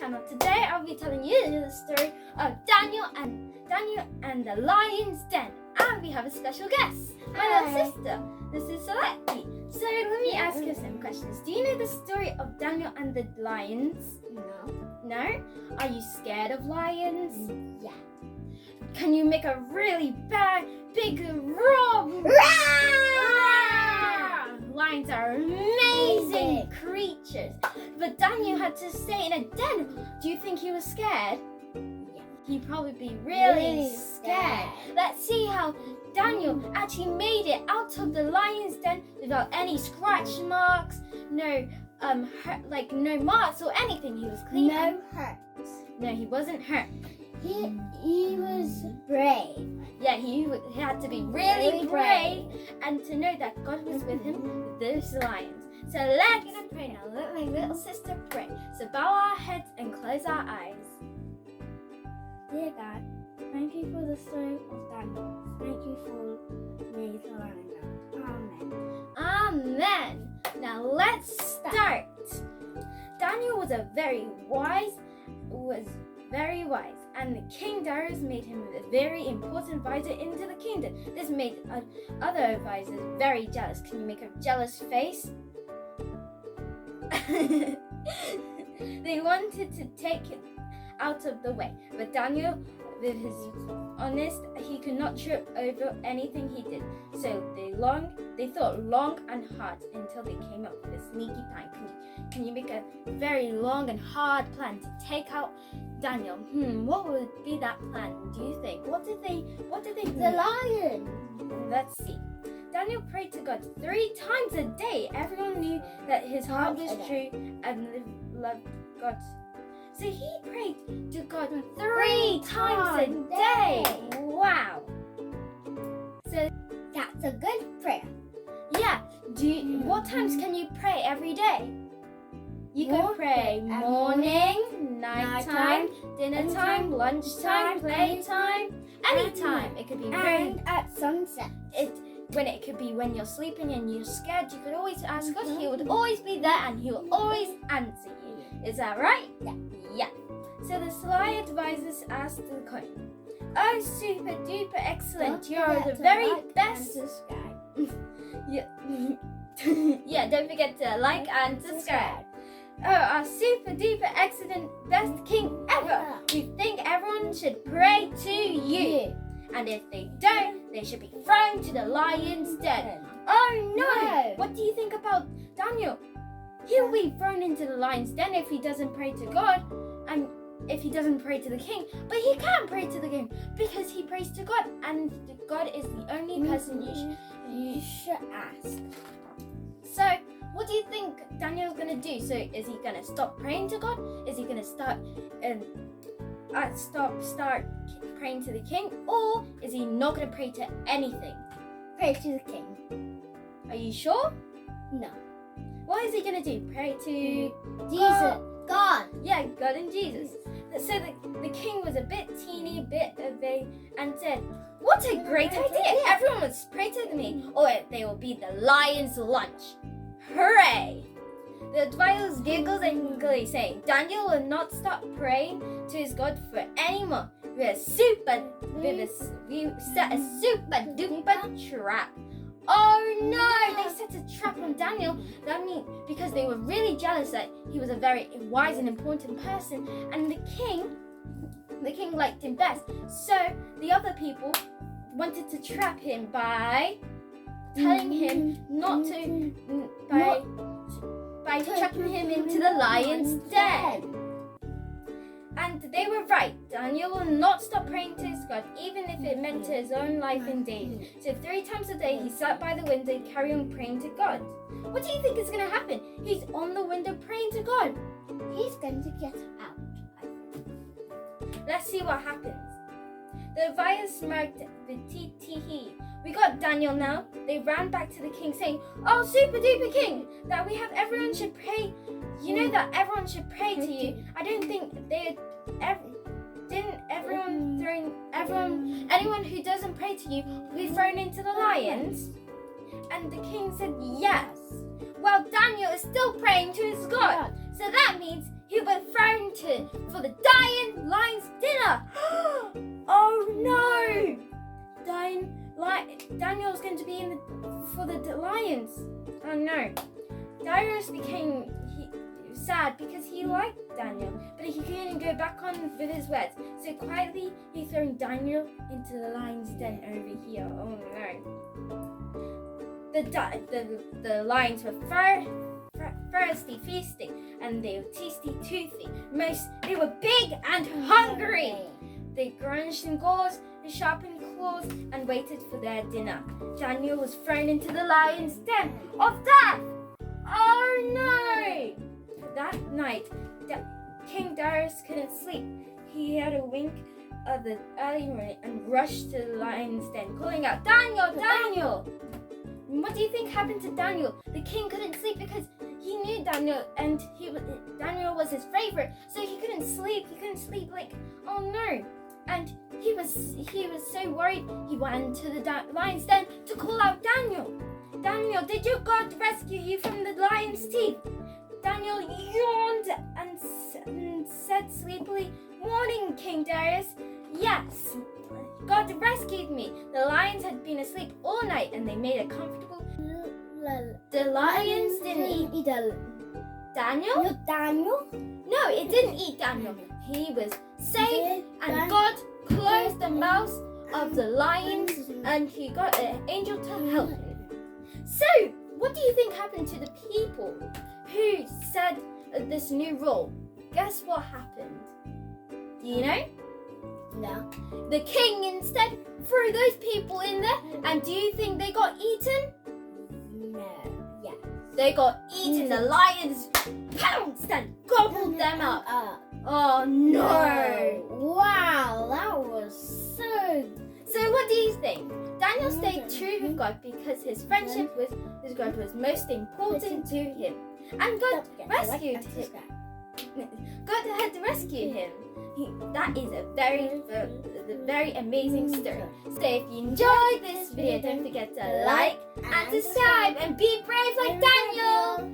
channel. Today I'll be telling you the story of Daniel and the Lion's Den. And we have a special guest, my little sister. This is sister.we. So let me ask you some questions. Do you know the story of Daniel and the lions? No? Are you scared of lions? Yeah. Can you make a really big roar? Lions are amazing creatures. But Daniel had to stay in a den. Do you think he was scared? Yeah. He'd probably be really scared. Let's see how Daniel actually made it out of the lion's den without any scratch marks, no marks or anything. He was clean. No hurt. No, he wasn't hurt. He was brave. Yeah, he had to be really brave and to know that God was with him with those lions. So let's pray now. Let my little sister pray. So bow our heads and close our eyes. Dear God, thank you for the story of Daniel. Thank you for me to learn about. Amen. Amen. Now let's start. Daniel was very wise, and the King Darius made him a very important advisor into the kingdom. This made other advisors very jealous. Can you make a jealous face? They wanted to take it out of the way, but Daniel, with his honest, he could not trip over anything he did. So they thought long and hard until they came up with a sneaky plan. Can you make a very long and hard plan to take out Daniel? What would be that plan? Do you think? What did they do? The lion. Let's see. Daniel prayed to God 3 times a day. Everyone knew that his heart was true and loved God. So he prayed to God 3 times a day. Wow. So That's a good prayer. yeah. What times can you pray every day? You can pray morning, nighttime, dinner time, lunchtime, playtime, anytime. It could be And at sunset. It could be when you're sleeping and you're scared. You could always ask God. He would always be there and he will always answer you. Is that right? Yeah. So the sly advisors asked the coin, "Oh, super duper excellent! You're the very best." Yeah, don't forget to like and subscribe. Oh, our super duper excellent best king ever. We think everyone should pray to you. And if they don't, they should be thrown to the lion's den. Oh no! What do you think about Daniel? He'll be thrown into the lion's den if he doesn't pray to God and if he doesn't pray to the king. But he can't pray to the king because he prays to God, and God is the only person you should ask. So, what do you think Daniel's going to do? So, is he going to stop praying to God? Is he going to start praying to the king? Or is he not going to pray to anything? Pray to the king. Are you sure? No. What is he going to do? Pray to Jesus. God. Yeah, God and Jesus. So the king was a bit and said, "What a great idea! Everyone must pray to me, or they will be the lion's lunch." Hooray! The advisors giggled angrily, saying, "Daniel will not stop praying to his God for anymore. We set a super duper trap." Oh no! They set a trap on Daniel. That means because they were really jealous that he was a very wise and important person, and the king liked him best. So the other people wanted to trap him by telling him by trapping him into the lion's den. And they were right. Daniel will not stop praying to his God, even if it meant to his own life in danger. So 3 times a day he sat by the window and carried on praying to God. What do you think is going to happen? He's on the window praying to God. He's going to get out, I think. Let's see what happens. The advisors smirked with tee. "We got Daniel now." They ran back to the king saying, "Oh, super duper king, that we have everyone should pray. You know that everyone should pray to you. I don't think anyone who doesn't pray to you will be thrown into the lions?" And the king said, "Yes." Well, Daniel is still praying to his God, so that means he'll be thrown to for the lion's dinner. Oh no! Daniel's going to be for the lions. Oh no! Darius became sad because he liked Daniel, but he couldn't go back on with his words. So quietly he threw Daniel into the lion's den over here. Oh no! The lions were thirsty, feasting, and they were tasty, toothy. They were big and hungry. They grunched and gorged, and sharpened claws, and waited for their dinner. Daniel was thrown into the lion's den of death. Oh no! That night, King Darius couldn't sleep. He had a wink of the early morning and rushed to the lion's den, calling out, "Daniel, Daniel!" What do you think happened to Daniel? The king couldn't sleep because he knew Daniel, and Daniel was his favorite, so he couldn't sleep. He couldn't sleep, like, oh no! And he was so worried. He went to the lion's den to call out Daniel. Daniel, did your God rescue you from the lion's teeth? Daniel yawned and said sleepily, "Morning, King Darius. Yes, God rescued me. The lions had been asleep all night and they made a comfortable..." The lions didn't eat Daniel? No, Daniel? No, it didn't eat Daniel. He was safe and God closed the mouths of the lions and he got an angel to help him. So, what do you think happened to the people who said this new rule? Guess what happened? Do you know? No. The king instead threw those people in there, and do you think they got eaten? No. Yeah. They got eaten. The lions pounced and gobbled them up. Oh no! Wow, that was so... So what do you think? Daniel stayed true with God because his friendship with God was most important to him. And God rescued him. God had to rescue him. That is a very amazing story. So if you enjoyed this video, don't forget to like and subscribe and be brave like Daniel.